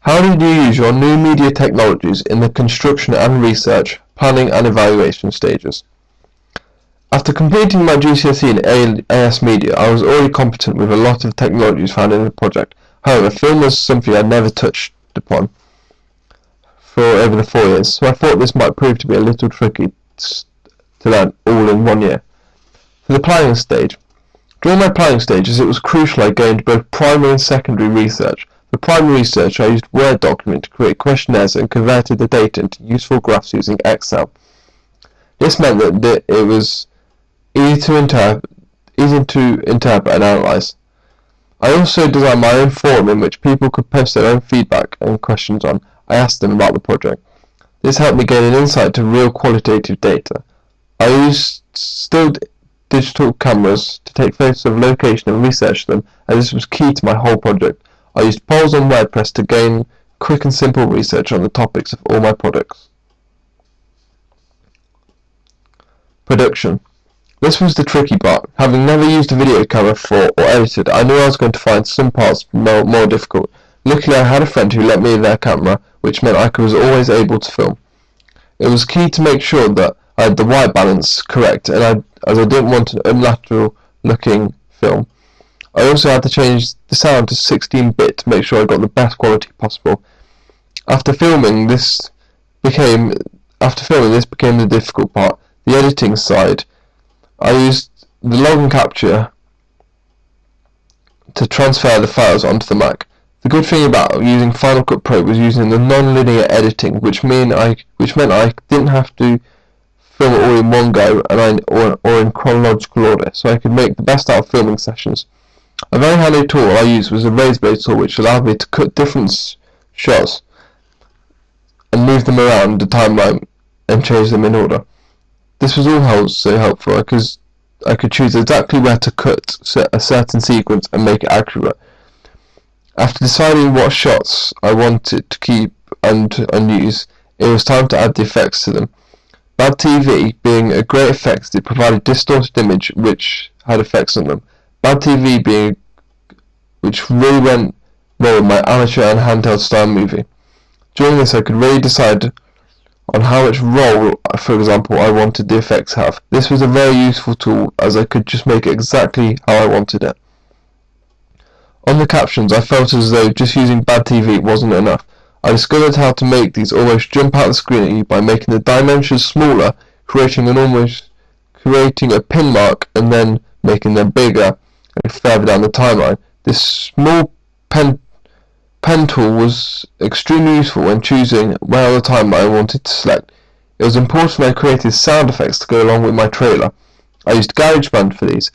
How did you use your new media technologies in the construction and research, planning and evaluation stages? After completing my GCSE in AS Media, I was already competent with a lot of technologies found in the project. However, film was something I never touched upon for over the 4 years, so I thought this might prove to be a little tricky to learn all in 1 year. For the planning stage. During my planning stages, it was crucial I gained both primary and secondary research. For primary research, I used Word document to create questionnaires and converted the data into useful graphs using Excel. This meant that it was easy to interpret and analyse. I also designed my own forum in which people could post their own feedback and questions on. I asked them about the project. This helped me gain an insight to real qualitative data. I used still digital cameras to take photos of location and research them, and this was key to my whole project. I used polls on WordPress to gain quick and simple research on the topics of all my products. Production. This was the tricky part. Having never used a video camera before or edited, I knew I was going to find some parts more difficult. Luckily, I had a friend who lent me their camera, which meant I was always able to film. It was key to make sure that I had the white balance correct, and as I didn't want an unnatural looking film. I also had to change the sound to 16-bit to make sure I got the best quality possible. After filming, this became the difficult part. The editing side. I used the log and capture to transfer the files onto the Mac. The good thing about using Final Cut Pro was using the non-linear editing, which meant I didn't have to film it all in one go or in chronological order, so I could make the best out of filming sessions. A very handy tool I used was the razor blade tool, which allowed me to cut different shots and move them around the timeline and change them in order. This was also helpful because I could choose exactly where to cut a certain sequence and make it accurate. After deciding what shots I wanted to keep and use, it was time to add the effects to them. Bad TV being a great effect, it provided distorted image which had effects on them. Bad TV which really went well with my amateur and handheld style movie. During this I could really decide on how much roll, for example, I wanted the effects to have. This was a very useful tool as I could just make it exactly how I wanted it. On the captions, I felt as though just using bad TV wasn't enough. I discovered how to make these almost jump out the screen at you by making the dimensions smaller, creating a pin mark and then making them bigger and further down the timeline. This small pen tool was extremely useful when choosing where on the timeline I wanted to select. It was important when I created sound effects to go along with my trailer. I used GarageBand for these.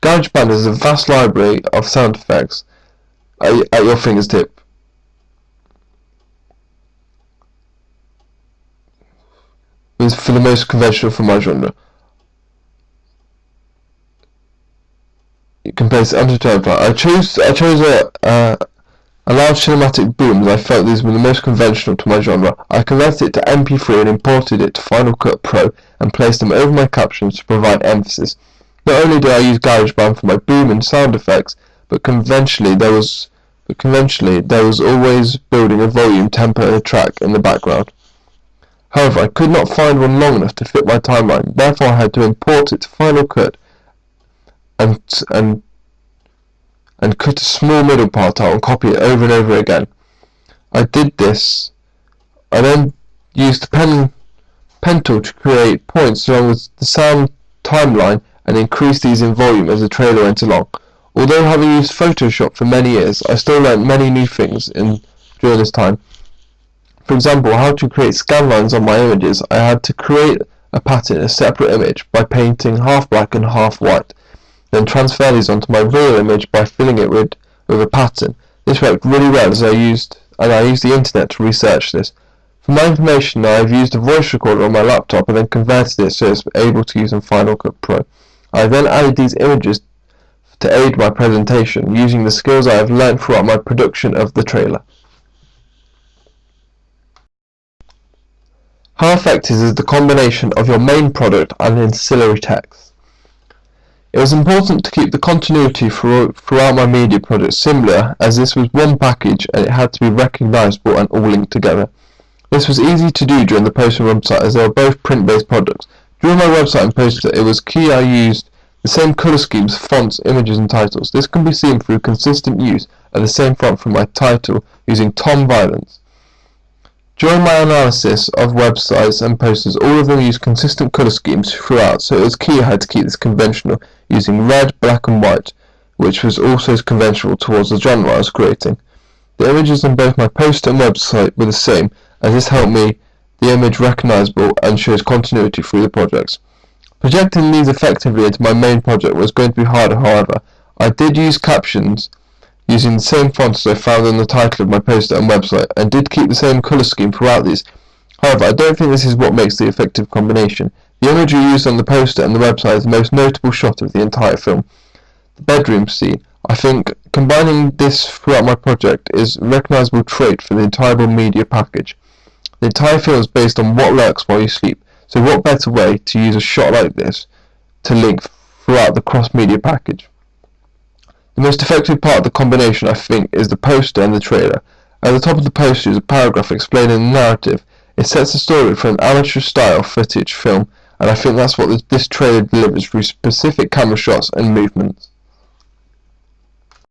GarageBand is a vast library of sound effects at your fingertip. For the most conventional for my genre. You can place it under the I chose a large cinematic boom as I felt these were the most conventional to my genre. I converted it to MP3 and imported it to Final Cut Pro and placed them over my captions to provide emphasis. Not only did I use GarageBand for my boom and sound effects, but conventionally there was always building a volume, tempo and a track in the background. However, I could not find one long enough to fit my timeline, therefore I had to import it to Final Cut and cut a small middle part out and copy it over and over again. I did this. I then used the pen tool to create points along with the sound timeline and increase these in volume as the trailer went along. Although having used Photoshop for many years, I still learned many new things during this time. For example, how to create scan lines on my images. I had to create a pattern in a separate image by painting half black and half white, then transfer these onto my real image by filling it with a pattern. This worked really well as I used the internet to research this. For my information, I have used a voice recorder on my laptop and then converted it so it's able to use in Final Cut Pro. I then added these images to aid my presentation, using the skills I have learned throughout my production of the trailer. How effective is the combination of your main product and ancillary text? It was important to keep the continuity throughout my media project similar, as this was one package and it had to be recognisable and all linked together. This was easy to do during the poster website as they were both print-based projects. During my website and poster, it was key I used the same colour schemes, fonts, images and titles. This can be seen through consistent use of the same font for my title using Tom Violence. During my analysis of websites and posters, all of them use consistent colour schemes throughout, so it was key I had to keep this conventional, using red, black and white, which was also conventional towards the genre I was creating. The images on both my poster and website were the same, as this helped me the image recognisable and shows continuity through the projects. Projecting these effectively into my main project was going to be harder, however. I did use captions using the same font as I found in the title of my poster and website, and did keep the same colour scheme throughout these. However, I don't think this is what makes the effective combination. The imagery used on the poster and the website is the most notable shot of the entire film. The bedroom scene. I think combining this throughout my project is a recognisable trait for the entire media package. The entire film is based on what lurks while you sleep, so what better way to use a shot like this to link throughout the cross-media package. The most effective part of the combination, I think, is the poster and the trailer. At the top of the poster is a paragraph explaining the narrative. It sets the story for an amateur-style footage film, and I think that's what this trailer delivers through specific camera shots and movements.